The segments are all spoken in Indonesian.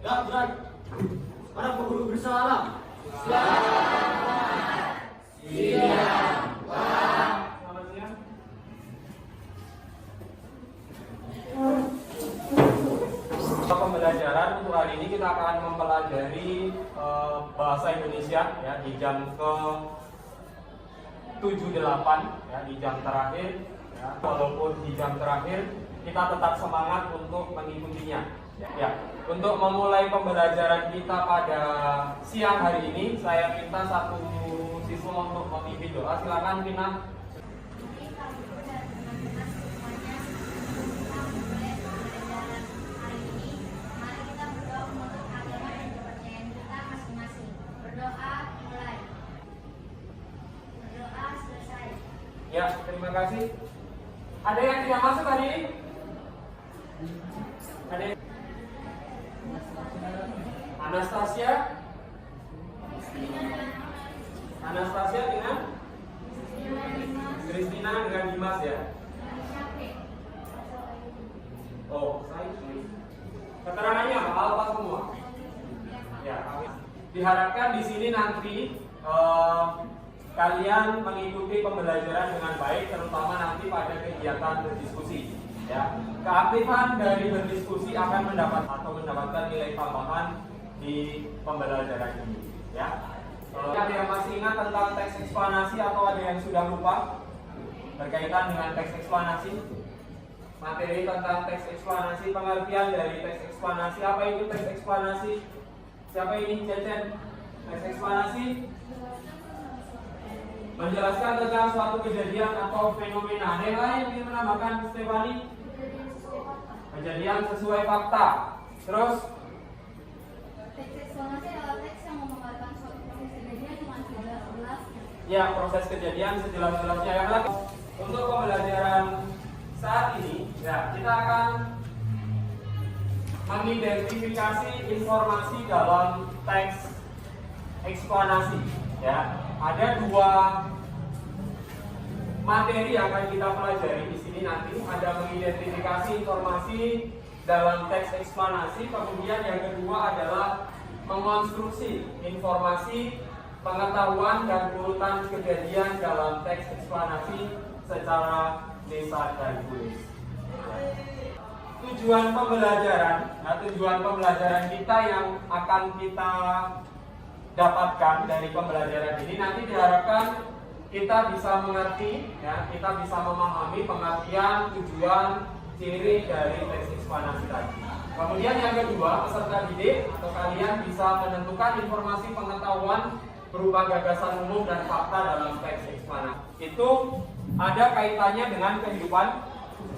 Gerak. Para pemburu bersalam. Pembelajaran untuk hari ini kita akan mempelajari bahasa Indonesia ya di jam ke 78 ya di jam terakhir ya. Walaupun di jam terakhir kita tetap semangat untuk mengikutinya ya. Untuk memulai pembelajaran kita pada siang hari ini saya minta satu siswa untuk memimpin doa. Silakan Vina. Ya, terima kasih. Ada yang tidak masuk hari ini? Ada yang... Anastasia? Anastasia dengan? Kristina dengan Dimas ya? Oh, saya keterangannya apa semua? Ya, diharapkan di sini nanti kalian mengikuti pembelajaran dengan baik, terutama nanti pada kegiatan berdiskusi. Ya, keaktifan dari berdiskusi akan mendapatkan nilai tambahan di pembelajaran ini. Ya, ada yang masih ingat tentang teks eksplanasi atau ada yang sudah lupa berkaitan dengan teks eksplanasi? Materi tentang teks eksplanasi, pengertian dari teks eksplanasi. Apa itu teks eksplanasi? Siapa ini? Cecen. Teks eksplanasi menjelaskan tentang suatu kejadian atau fenomena. Ada yang lain yang ingin menambahkan, Stefani? Kejadian sesuai fakta. Terus? Teks eksplanasi adalah teks yang memaparkan suatu proses kejadian dengan sejelas-jelasnya. Ya, proses kejadian sejelas-jelasnya. Yang lagi untuk pembelajaran saat ini, ya kita akan mengidentifikasi informasi dalam teks eksplanasi. Ya, ada dua materi yang akan kita pelajari di sini nanti. Ada mengidentifikasi informasi dalam teks eksplanasi, kemudian yang kedua adalah mengonstruksi informasi, pengetahuan dan urutan kejadian dalam teks eksplanasi secara lisan dan tulis. Tujuan pembelajaran kita yang akan kita dapatkan dari pembelajaran ini nanti diharapkan kita bisa mengerti, ya, kita bisa memahami pengertian, tujuan, ciri dari teks eksplanasi tadi. Kemudian yang kedua, peserta didik atau kalian bisa menentukan informasi pengetahuan berupa gagasan umum dan fakta dalam teks eksplanasi. Itu ada kaitannya dengan kehidupan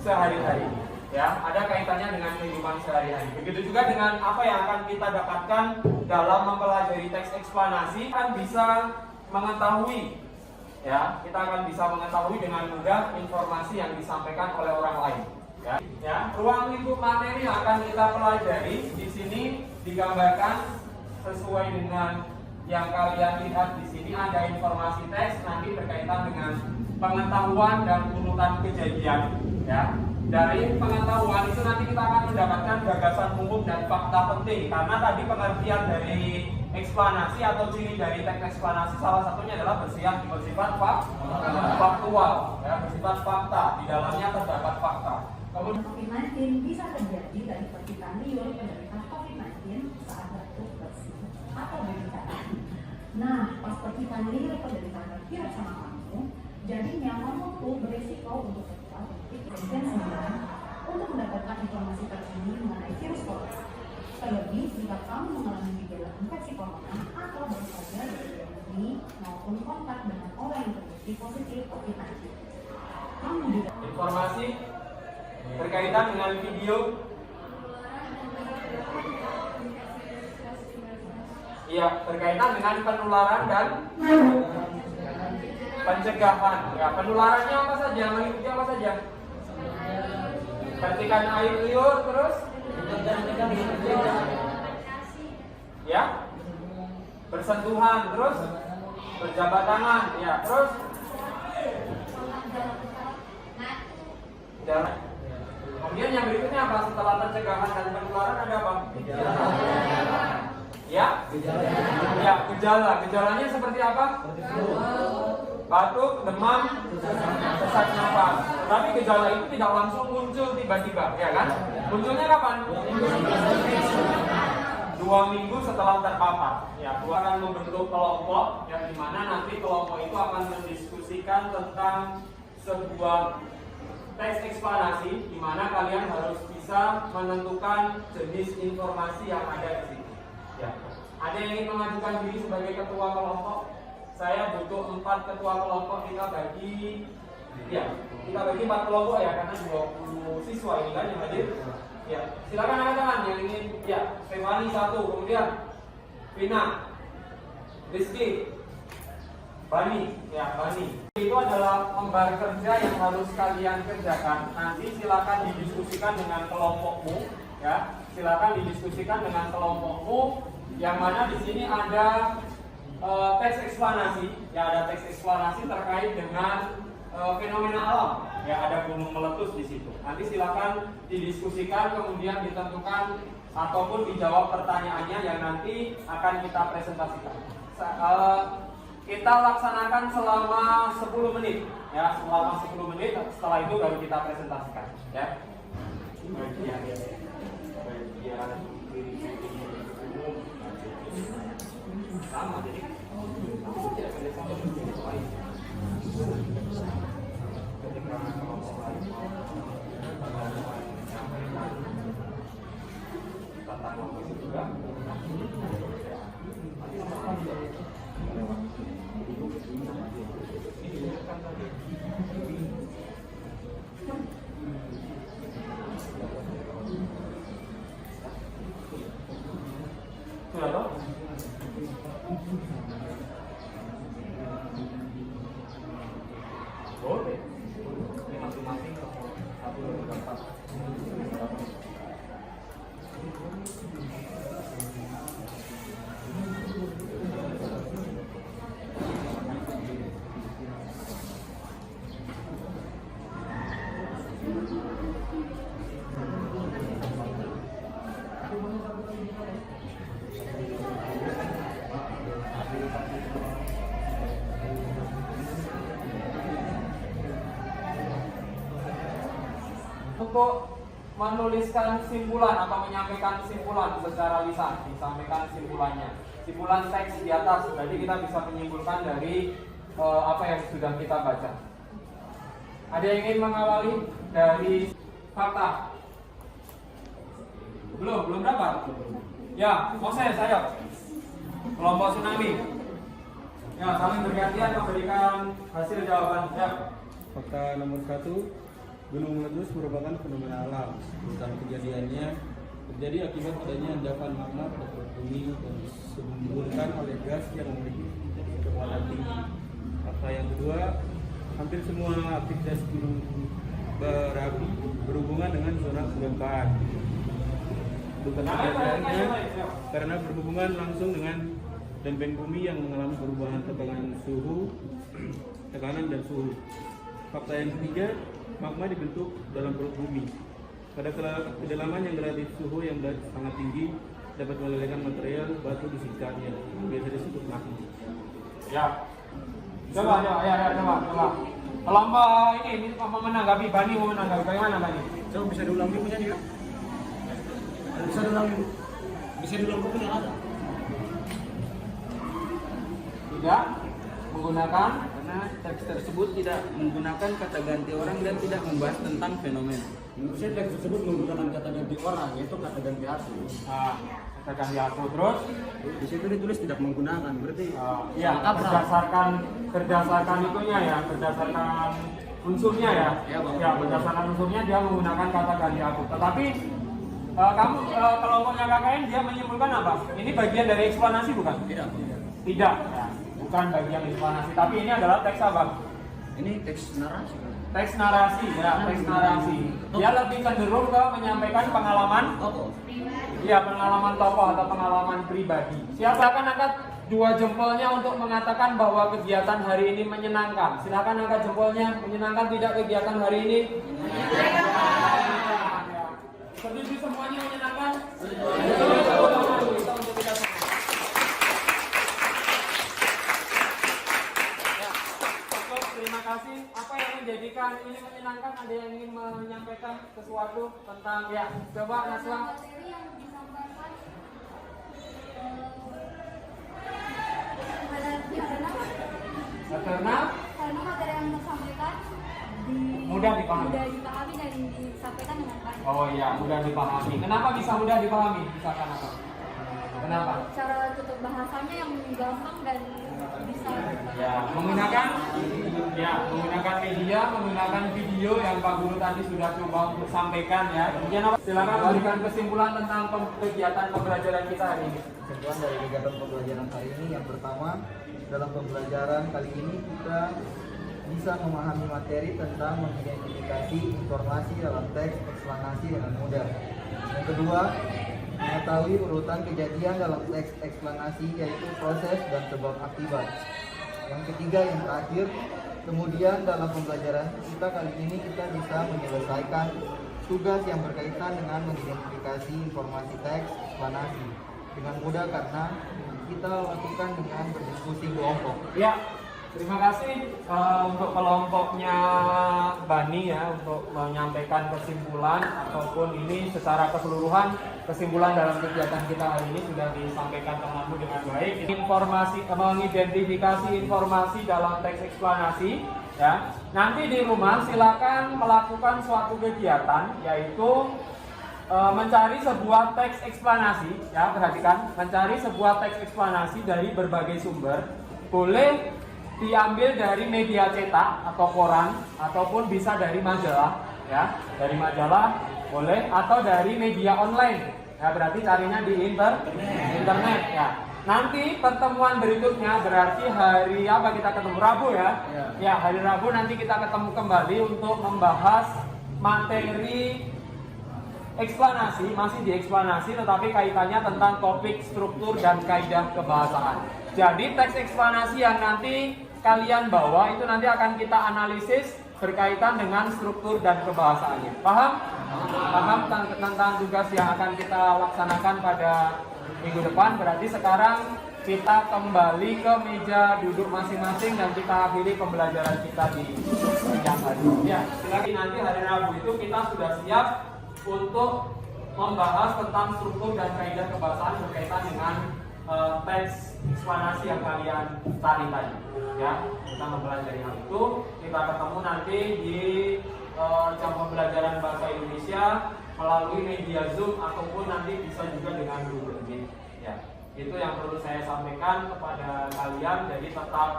sehari-hari. Ya, ada kaitannya dengan kehidupan sehari-hari. Begitu juga dengan apa yang akan kita dapatkan dalam mempelajari teks eksplanasi, akan bisa mengetahui, ya, kita akan bisa mengetahui dengan mudah informasi yang disampaikan oleh orang lain. Ya, ruang lingkup materi yang akan kita pelajari di sini digambarkan sesuai dengan yang kalian lihat di sini. Ada informasi teks nanti berkaitan dengan pengetahuan dan urutan kejadian. Ya. Dari pengetahuan itu nanti kita akan mendapatkan gagasan umum dan fakta penting, karena tadi pengertian dari eksplanasi atau ciri dari teks eksplanasi salah satunya adalah bersifat faktual, ya, bersifat fakta, di dalamnya terdapat fakta. Kemudian COVID-19 bisa terjadi dari percikan liur penderita COVID-19 saat batuk, bersin, atau berbicara. Nah, pas percikan liur penderita virus sama kamu, jadinya kamu tuh berisiko untuk tertular COVID-19 untuk mendapatkan informasi terkini mengenai virus corona. Terlebih jika kamu mengalami gejala infeksi corona atau baru saja dari maupun kontak dengan orang yang terbukti positif COVID-19. Kamu juga informasi berkaitan dengan video. Iya, berkaitan dengan penularan dan pencegahan. Ya, penularannya apa saja? Mengikuti apa saja? Percikan air liur, terus ya, bersentuhan, terus berjabat tangan, ya, terus jalan. Kemudian yang berikutnya apa? Setelah pencegahan dan penularan ada apa? Ya, gejalanya seperti apa? Batuk, demam, sesak nafas. Tapi gejala itu tidak langsung muncul tiba-tiba, ya kan? Munculnya kapan? 2 minggu setelah terpapar. Ya, akan membentuk kelompok yang dimana nanti kelompok itu akan mendiskusikan tentang sebuah teks eksplanasi, di mana kalian harus bisa menentukan jenis informasi yang ada di situ. Ya. Ada yang ingin mengajukan diri sebagai ketua kelompok? Saya butuh 4 ketua kelompok. Kita bagi 4 kelompok ya, karena 20 siswa ini kan yang hadir. Ya, silakan angkat tangan yang ingin. Ya, Stefani 1, kemudian Vina, Rizky, Bani. Ya, Bani. Itu adalah lembar kerja yang harus kalian kerjakan. Nanti silakan didiskusikan dengan kelompokmu. Ya, silakan didiskusikan dengan kelompokmu. Yang mana di sini ada teks eksplanasi. Ya, ada teks eksplanasi terkait dengan fenomena alam. Ya, ada gunung meletus di situ. Nanti silakan didiskusikan, kemudian ditentukan ataupun dijawab pertanyaannya yang nanti akan kita presentasikan. Kita laksanakan selama 10 menit. Ya, selama 10 menit. Setelah itu baru kita presentasikan. Ya. Sama, jadi kan tidak boleh sampai begitu lain. Ketika kelompok lain tata kelompok itu juga sudah toh? Boleh. Ini masing-masing satu dapat. Untuk menuliskan simpulan atau menyampaikan simpulan secara lisan, disampaikan simpulannya. Simpulan teks di atas, jadi kita bisa menyimpulkan dari apa yang sudah kita baca. Ada yang ingin mengawali dari fakta? Belum dapat? Ya, Moses, saya kelompok tsunami. Ya, saling bergantian memberikan hasil jawaban. Ya. Fakta nomor 1, gunung meletus merupakan fenomena alam. Tentang kejadiannya terjadi akibat adanya endapan magma pada perut bumi dan disembunyikan oleh gas yang memiliki kecepatan tinggi. Fakta yang kedua, hampir semua aktivitas gunung berapi berhubungan dengan zona kegempaan. Bukan kejadiannya karena berhubungan langsung dengan lempeng bumi yang mengalami perubahan tekanan dan suhu. Fakta yang ketiga, magma dibentuk dalam perut bumi. Pada kedalaman yang relatif suhu yang sangat tinggi dapat melelehkan material batu di sekitarnya, biasa disebut magma. Ya. Coba. Kelompok ini mau menanggapi, Bani mau menanggapi, bagaimana Bani? Coba bisa diulangi punya juga. Bisa diulangi punya ada. Tidak menggunakan Karena teks tersebut tidak menggunakan kata ganti orang dan tidak membahas tentang fenomena. Menurut saya teks tersebut menggunakan kata ganti orang, yaitu kata ganti aku. kata ganti aku. Terus Di situ ditulis tidak menggunakan, berarti ya berdasarkan itunya ya, berdasarkan unsurnya ya. Ya, berdasarkan unsurnya dia menggunakan kata ganti aku. Tetapi kamu kelompoknya KKN dia menyimpulkan apa? Ini bagian dari eksplanasi bukan? tidak. Tidak, ya. Bukan bagian eksplanasi. Tapi ini adalah teks apa? Ini teks narasi. Teks narasi, ya, teks narasi. Dia lebih cenderung ke menyampaikan pengalaman. Iya, pengalaman tokoh atau pengalaman pribadi. Silakan angkat 2 jempolnya untuk mengatakan bahwa kegiatan hari ini menyenangkan. Silakan angkat jempolnya. Menyenangkan tidak kegiatan hari ini? Setuju semuanya menyenangkan? Setuju. Kita untuk kita semua. sesuatu tentang ya coba Naswa. Materi yang disampaikan Karena materi yang disampaikan mudah dipahami. mudah dipahami dan disampaikan dengan baik. Oh iya, mudah dipahami. Kenapa bisa mudah dipahami? Misalkan apa? Kenapa? Cara tutur bahasanya yang gampang dan bisa Menggunakan media, menggunakan video yang Pak Guru tadi sudah coba untuk sampaikan ya. Kemudian apa? Silakan berikan kesimpulan tentang kegiatan pembelajaran kita hari ini. Kesimpulan dari kegiatan pembelajaran hari ini yang pertama, dalam pembelajaran kali ini kita bisa memahami materi tentang mengidentifikasi informasi dalam teks eksplanasi dengan mudah. Yang kedua, mengetahui urutan kejadian dalam teks eksplanasi yaitu proses dan sebab akibat. Yang ketiga, yang terakhir, kemudian dalam pembelajaran kita kali ini kita bisa menyelesaikan tugas yang berkaitan dengan mengidentifikasi informasi teks eksplanasi dengan mudah karena kita lakukan dengan berdiskusi kelompok. Ya, terima kasih untuk kelompoknya Bani ya untuk menyampaikan kesimpulan ataupun ini secara keseluruhan kesimpulan dalam kegiatan kita hari ini sudah disampaikan teman-teman dengan baik. Informasi mengidentifikasi informasi dalam teks eksplanasi ya. Nanti di rumah silakan melakukan suatu kegiatan yaitu mencari sebuah teks eksplanasi ya, perhatikan, mencari sebuah teks eksplanasi dari berbagai sumber. Boleh diambil dari media cetak atau koran ataupun bisa dari majalah ya, dari majalah boleh atau dari media online ya, berarti carinya di internet ya. Nanti pertemuan berikutnya berarti hari apa kita ketemu, Rabu ya. Ya, hari Rabu nanti kita ketemu kembali untuk membahas materi eksplanasi, masih di eksplanasi tetapi kaitannya tentang topik struktur dan kaidah kebahasaan. Jadi teks eksplanasi yang nanti kalian bawa itu nanti akan kita analisis berkaitan dengan struktur dan kebahasaannya. Paham? Paham tentang tugas yang akan kita laksanakan pada minggu depan. Berarti sekarang kita kembali ke meja duduk masing-masing dan kita akhiri pembelajaran kita di siang hari. Ya, lagi nanti hari Rabu itu kita sudah siap untuk membahas tentang struktur dan kaidah kebahasaan berkaitan dengan teks eksplanasi yang kalian cari tadi ya. Kita mempelajari hal itu, kita ketemu nanti di jam pembelajaran bahasa Indonesia melalui media Zoom ataupun nanti bisa juga dengan Google Meet ya. Itu yang perlu saya sampaikan kepada kalian. Jadi tetap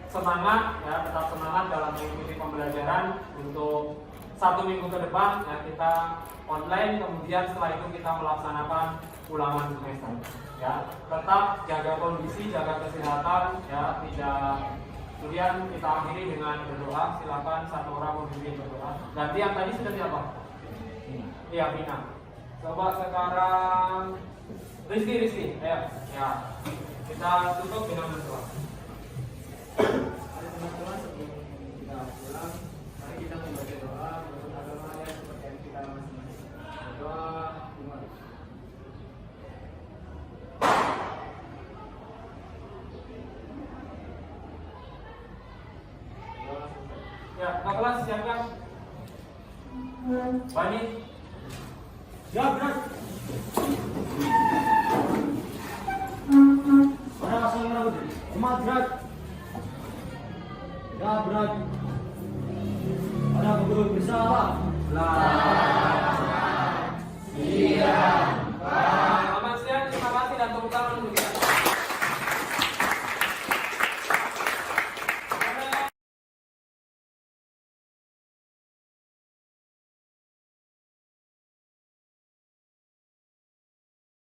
semangat ya, tetap semangat dalam mengikuti pembelajaran untuk 1 minggu ke depan ya, kita online, kemudian setelah itu kita melaksanakan ulangan semester ya. Tetap jaga kondisi, jaga kesehatan ya, tidak. Kemudian kita akhiri dengan berdoa. Silakan satu orang memimpin berdoa. Nanti yang tadi sudah siapa? Iya, Bina. Coba sekarang Rizky, ayo ya. Kita tutup dengan berdoa. Teman-teman, sebelum kita pulang, mari kita membaca doa untuk agama yang seperti yang kita masing-masing. Doa umat. Ya, Kak kelas siapkan. Bani. Siap, Bras. Pada pasal merah putih. Semangat, Bras. Ya, Bras. Pada pegawai bersalah.